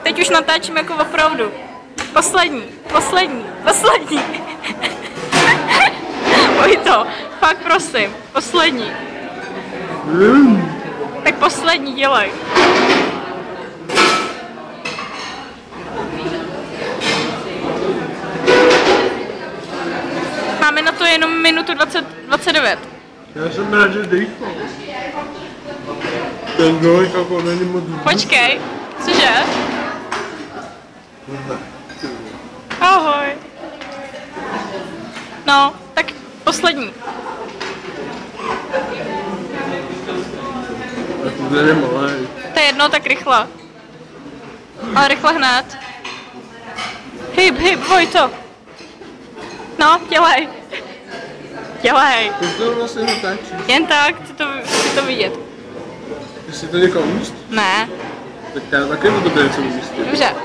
teď už natáčím jako opravdu. Poslední. Vojto, fakt prosím, poslední. Tak poslední dělej. Máme na to jenom minutu 29. Já jsem rád, že dejchal. Ten dojch jako není moc... Počkej, cože? Ahoj. No, tak poslední. To je malý. To je jedno, tak rychle. Ale rychle hned. Hyb, Vojto. No, dělej. Dělej. Ty to vlastně natáčíš. Jen tak, chci to vidět. Jestli to někam umístíš? Ne. Tak já taky budu to něco umístit. Dobře.